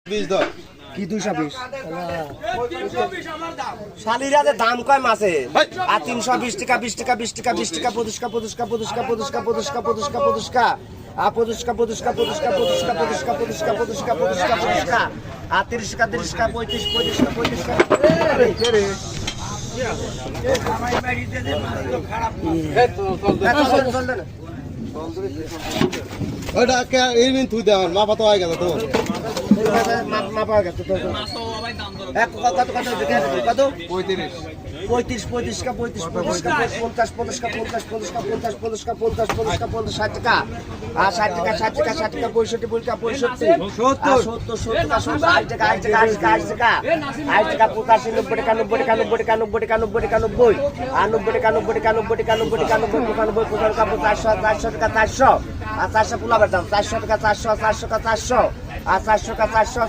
কি 220 শালিরা যে দাম কয় মাছে আর 320 টাকা 20 টাকা 20 টাকা 20 টাকা 25 টাকা 25 টাকা 25 টাকা 25 টাকা 25 টাকা 25 টাকা 25 টাকা আর 25 টাকা 25 টাকা 25 টাকা 25 টাকা 25 টাকা 25 টাকা 25 টাকা 25 টাকা 25 টাকা আর 30 টাকা 30 টাকা 35 35 টাকা 35 টাকা কে রে ওটা কে এরমিন তুই দে আমার মাপা তো হয়ে গেল তো মাপা গেছে তো এক কত কত কত 35 35 কা 35 50 50 কা 50 50 কা 50 50 কা 50 50 কা 50 60 টাকা আর 60 টাকা 60 টাকা 60 টাকা 65 বলকা 65 70 70 টাকা 80 টাকা 80 টাকা 80 টাকা 80 টাকা 85 90 টাকা 90 টাকা 90 টাকা 90 টাকা 90 টাকা 90 আর 90 টাকা 90 টাকা 90 টাকা 90 টাকা 90 টাকা 400 টাকা 400 আর 400 পোলাবের দাম 400 টাকা 400 400 টাকা 400 আর 400 টাকা 400